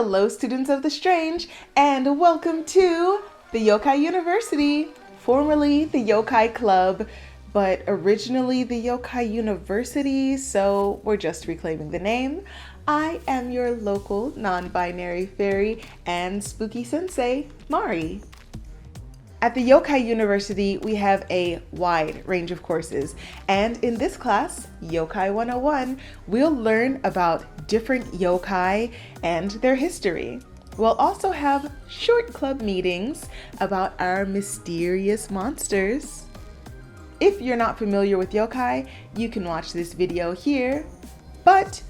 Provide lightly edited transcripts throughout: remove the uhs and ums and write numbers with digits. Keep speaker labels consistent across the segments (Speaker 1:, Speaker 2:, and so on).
Speaker 1: Hello, students of the strange, and welcome to the Yokai University, formerly the Yokai Club, but originally the Yokai University, so we're just reclaiming the name. I am your local non-binary fairy and spooky sensei, Mari. At the Yokai University, we have a wide range of courses, and in this class, Yokai 101, we'll learn about different yokai and their history. We'll also have short club meetings about our mysterious monsters. If you're not familiar with yokai, you can watch this video here, but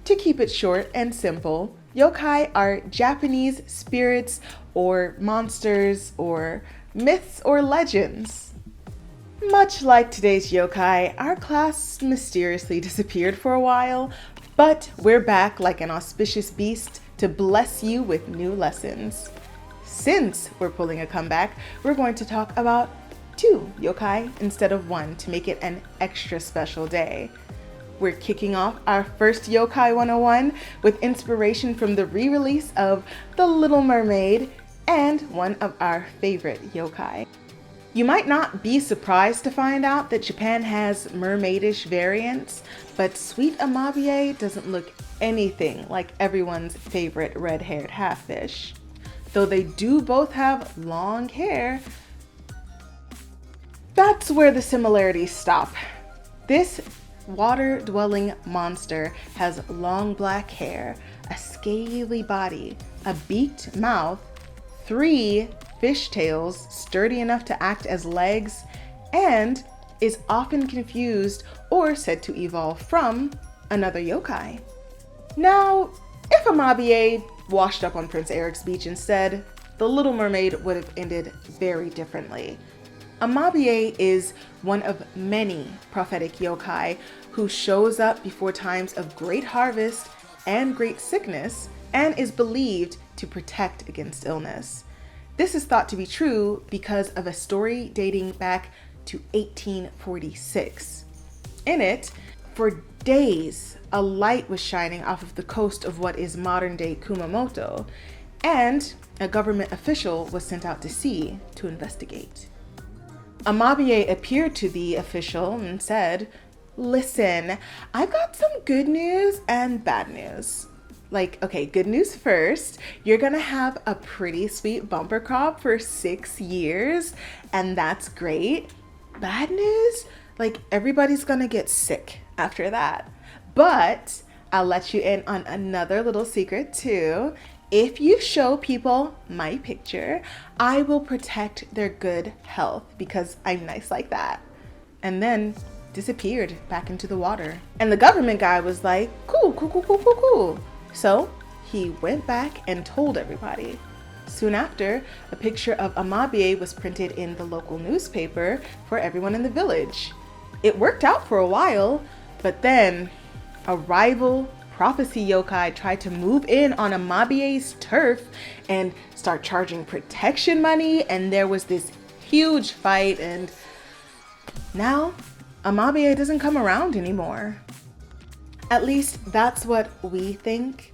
Speaker 1: to keep it short and simple, yokai are Japanese spirits or monsters or myths or legends. Much like today's yokai, our class mysteriously disappeared for a while, but we're back like an auspicious beast to bless you with new lessons. Since we're pulling a comeback, we're going to talk about 2 yokai instead of 1 to make it an extra special day. We're kicking off our first Yokai 101 with inspiration from the re-release of The Little Mermaid and one of our favorite yokai. You might not be surprised to find out that Japan has mermaidish variants, but sweet Amabie doesn't look anything like everyone's favorite red-haired half-fish. Though they do both have long hair, that's where the similarities stop. This water-dwelling monster has long black hair, a scaly body, a beaked mouth, 3 fish tails sturdy enough to act as legs, and is often confused or said to evolve from another yokai. Now, if Amabie washed up on Prince Eric's beach instead, The Little Mermaid would have ended very differently. Amabie is one of many prophetic yokai who shows up before times of great harvest and great sickness and is believed to protect against illness. This is thought to be true because of a story dating back to 1846. In it, for days, a light was shining off of the coast of what is modern-day Kumamoto, and a government official was sent out to sea to investigate. Amabie appeared to the official and said, "Listen, I've got some good news and bad news. Okay, good news first, you're gonna have a pretty sweet bumper crop for 6 years, and that's great. Bad news, everybody's gonna get sick after that. But I'll let you in on another little secret too. If you show people my picture, I will protect their good health because I'm nice like that." And then disappeared back into the water. And the government guy was like, cool. So he went back and told everybody. Soon after, a picture of Amabie was printed in the local newspaper for everyone in the village. It worked out for a while, but then a rival prophecy yokai tried to move in on Amabie's turf and start charging protection money, and there was this huge fight, and now Amabie doesn't come around anymore. At least that's what we think.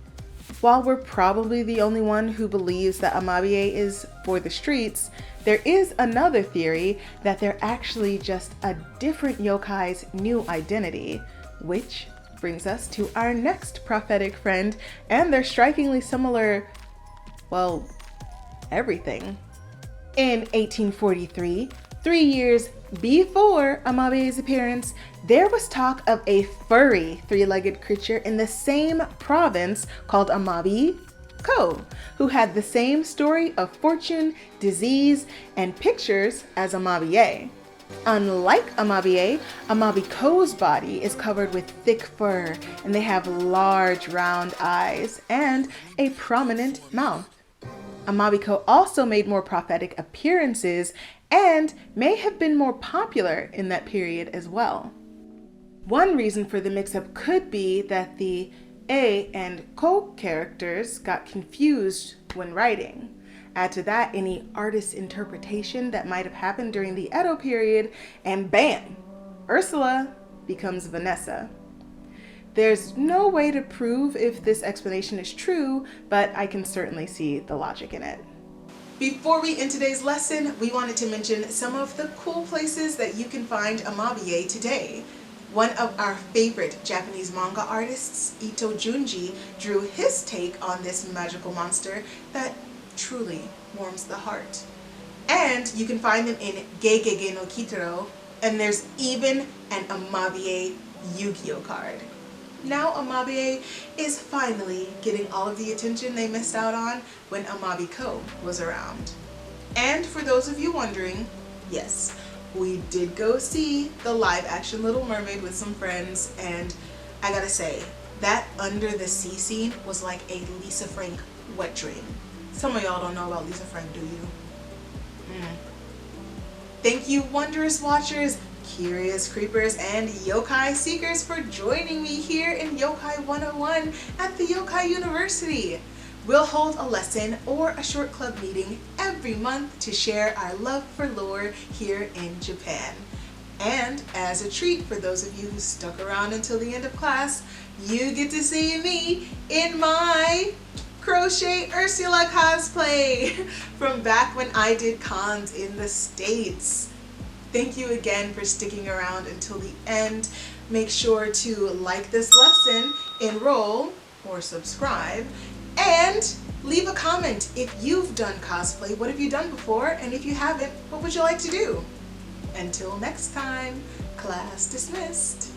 Speaker 1: While we're probably the only one who believes that Amabie is for the streets, there is another theory that they're actually just a different yokai's new identity, which brings us to our next prophetic friend and their strikingly similar, everything. In 1843, 3 years before Amabie's appearance, there was talk of a furry 3-legged creature in the same province called Amabiko, who had the same story of fortune, disease, and pictures as Amabie. Unlike Amabie, Amabiko's body is covered with thick fur, and they have large round eyes and a prominent mouth. Amabiko also made more prophetic appearances and may have been more popular in that period as well. One reason for the mix-up could be that the A and Ko characters got confused when writing. Add to that any artist's interpretation that might have happened during the Edo period, and bam! Ursula becomes Vanessa. There's no way to prove if this explanation is true, but I can certainly see the logic in it. Before we end today's lesson, we wanted to mention some of the cool places that you can find Amabie today. One of our favorite Japanese manga artists, Ito Junji, drew his take on this magical monster that truly warms the heart. And you can find them in Gegege no Kitaro, and there's even an Amabie Yu-Gi-Oh card. Now Amabie is finally getting all of the attention they missed out on when Amabiko was around. And for those of you wondering, yes, we did go see the live action Little Mermaid with some friends, and I gotta say, that under the sea scene was like a Lisa Frank wet dream. Some of y'all don't know about Lisa Frank, do you? Thank you, wondrous watchers, curious creepers, and yokai seekers for joining me here in Yokai 101 at the Yokai University. We'll hold a lesson or a short club meeting every month to share our love for lore here in Japan. And as a treat for those of you who stuck around until the end of class, you get to see me in my Crochet Ursula cosplay from back when I did cons in the States. Thank you again for sticking around until the end. Make sure to like this lesson, enroll, or subscribe, and leave a comment if you've done cosplay. What have you done before? And if you haven't, what would you like to do? Until next time, class dismissed.